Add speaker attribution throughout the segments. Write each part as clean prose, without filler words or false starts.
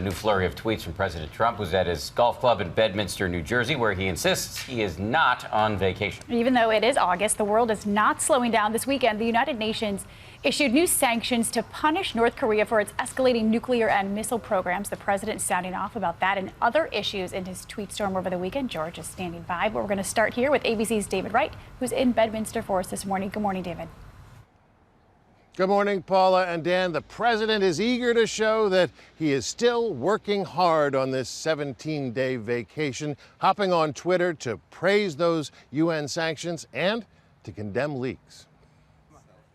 Speaker 1: A new flurry of tweets from President Trump was at his golf club in Bedminster, New Jersey, where he insists he is not on vacation.
Speaker 2: Even though it is August, the world is not slowing down. This weekend, the United Nations issued new sanctions to punish North Korea for its escalating nuclear and missile programs. The president sounding off about that and other issues in his tweet storm over the weekend. George is standing by, but we're going to start here with ABC's David Wright, who's in Bedminster for us this morning. Good morning, David.
Speaker 3: Good morning, Paula and Dan. The president is eager to show that he is still working hard on this 17-day vacation, hopping on Twitter to praise those UN sanctions and to condemn leaks.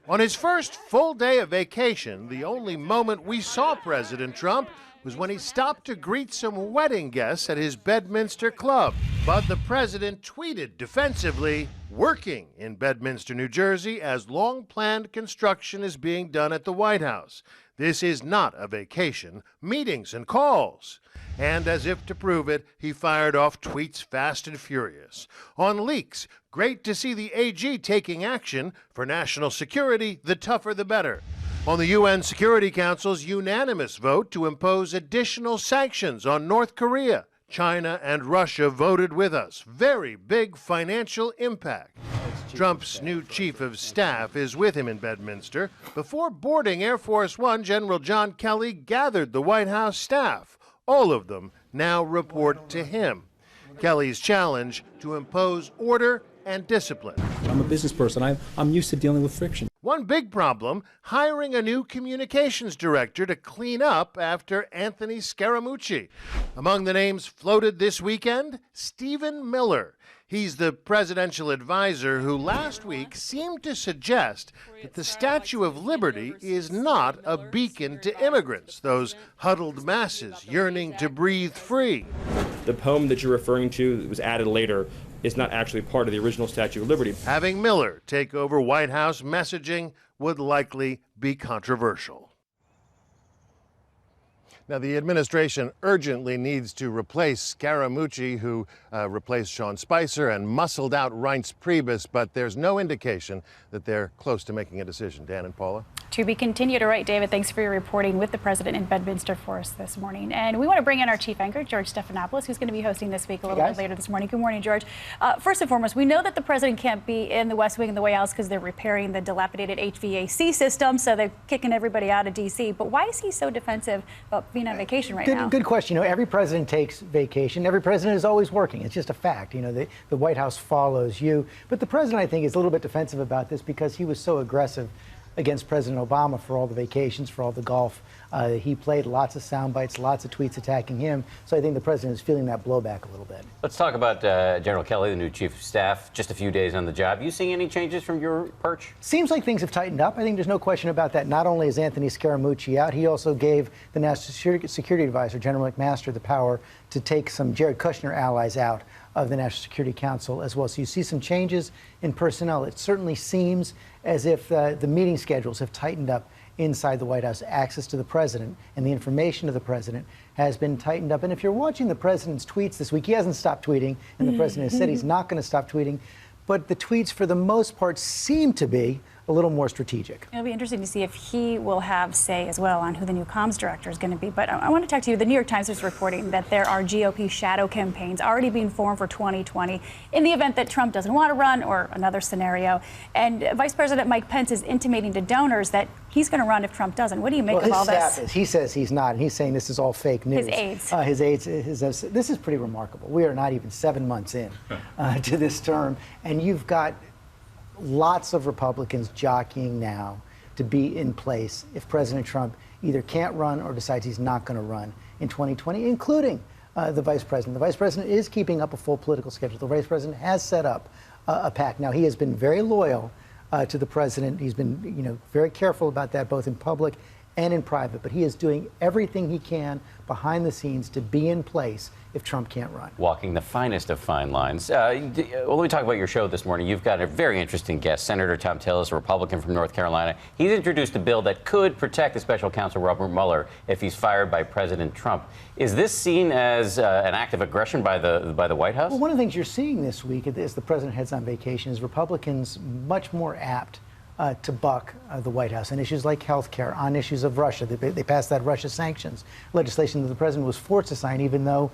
Speaker 3: On his first full day of vacation, the only moment we saw President Trump was when he stopped to greet some wedding guests at his Bedminster club. But the president tweeted defensively, working in Bedminster, New Jersey, as long-planned construction is being done at the White House. This is not a vacation, meetings and calls. And as if to prove it, he fired off tweets fast and furious. On leaks, great to see the AG taking action. For national security, the tougher the better. On the UN Security Council's unanimous vote to impose additional sanctions on North Korea, China and Russia voted with us. Very big financial impact. Trump's new chief of staff is with him in Bedminster. Before boarding Air Force One, General John Kelly gathered the White House staff. All of them now report to him. Kelly's challenge to impose order and discipline.
Speaker 4: I'm a business person. I'm used to dealing with friction.
Speaker 3: One big problem, hiring a new communications director to clean up after Anthony Scaramucci. Among the names floated this weekend, Stephen Miller. He's the presidential advisor who last week seemed to suggest that the Statue of Liberty is not a beacon to immigrants, those huddled masses yearning to breathe free.
Speaker 5: The poem that you're referring to that was added later is not actually part of the original Statue of Liberty.
Speaker 3: Having Miller take over White House messaging would likely be controversial. Now, the administration urgently needs to replace Scaramucci, who replaced Sean Spicer and muscled out Reince Priebus, but there's no indication that they're close to making a decision. Dan and Paula?
Speaker 2: To be continued. All right, David, thanks for your reporting with the president in Bedminster for us this morning. And we want to bring in our chief anchor, George Stephanopoulos, who's going to be hosting this week a little bit later this morning. Good morning, George. First and foremost, we know that the president can't be in the West Wing and the White House because they're repairing the dilapidated HVAC system, so they're kicking everybody out of D.C. But why is he so defensive about being on vacation right now?
Speaker 6: Good question. You know, every president takes vacation. Every president is always working. It's just a fact. You know, the White House follows you. But the president, I think, is a little bit defensive about this because he was so aggressive against President Obama for all the vacations, for all the golf. He played lots of sound bites, lots of tweets attacking him. So I think the president is feeling that blowback a little bit.
Speaker 1: Let's talk about General Kelly, the new chief of staff, just a few days on the job. You seeing any changes from your perch?
Speaker 6: Seems like things have tightened up. I think there's no question about that. Not only is Anthony Scaramucci out, he also gave the National Security Advisor, General McMaster, the power to take some Jared Kushner allies out of the National Security Council as well. So you see some changes in personnel. It certainly seems as if the meeting schedules have tightened up inside the White House. Access to the president and the information to the president has been tightened up. And if you're watching the president's tweets this week, he hasn't stopped tweeting, and the president has said he's not going to stop tweeting. But the tweets, for the most part, seem to be a little more strategic.
Speaker 2: It'll be interesting to see if he will have say as well on who the new comms director is going to be. But I want to talk to you. The New York Times is reporting that there are GOP shadow campaigns already being formed for 2020 in the event that Trump doesn't want to run or another scenario. And Vice President Mike Pence is intimating to donors that he's going to run if Trump doesn't. What do you make of all this?
Speaker 6: He says he's not, and he's saying this is all fake news.
Speaker 2: His aides.
Speaker 6: This is pretty remarkable. We are not even 7 months in to this term, and you've got lots of Republicans jockeying now to be in place if President Trump either can't run or decides he's not going to run in 2020, including the vice president. The vice president is keeping up a full political schedule. The vice president has set up a PAC. Now, he has been very loyal to the president. He's been, very careful about that, both in public and in private. But he is doing everything he can behind the scenes to be in place if Trump can't run.
Speaker 1: Walking the finest of fine lines. Well, let me talk about your show this morning. You've got a very interesting guest, Senator Tom Tillis, a Republican from North Carolina. He's introduced a bill that could protect the special counsel Robert Mueller if he's fired by President Trump. Is this seen as an act of aggression by the White House?
Speaker 6: Well, one of the things you're seeing this week as the president heads on vacation is Republicans much more apt to buck the White House on issues like health care, on issues of Russia. They passed that Russia sanctions legislation that the president was forced to sign, even though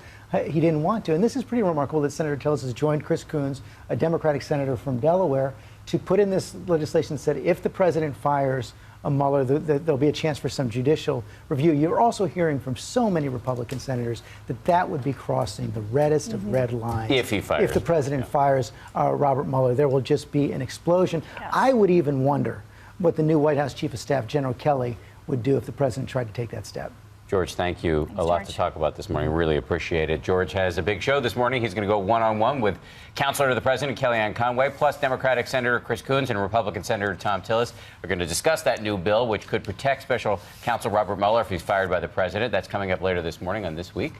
Speaker 6: he didn't want to. And this is pretty remarkable that Senator Tillis has joined Chris Coons, a Democratic senator from Delaware, to put in this legislation that said if the president fires Mueller, there'll be a chance for some judicial review. You're also hearing from so many Republican senators that that would be crossing the reddest of red lines.
Speaker 1: If he fires.
Speaker 6: If the president fires Robert Mueller, there will just be an explosion.
Speaker 2: Yeah.
Speaker 6: I would even wonder what the new White House Chief of Staff, General Kelly, would do if the president tried to take that step.
Speaker 1: George, thank you.
Speaker 2: Thanks,
Speaker 1: a lot
Speaker 2: George.
Speaker 1: to talk about this morning. Really appreciate it. George has a big show this morning. He's going to go one-on-one with Counselor to the President Kellyanne Conway, plus Democratic Senator Chris Coons and Republican Senator Tom Tillis are going to discuss that new bill, which could protect Special Counsel Robert Mueller if he's fired by the president. That's coming up later this morning on This Week.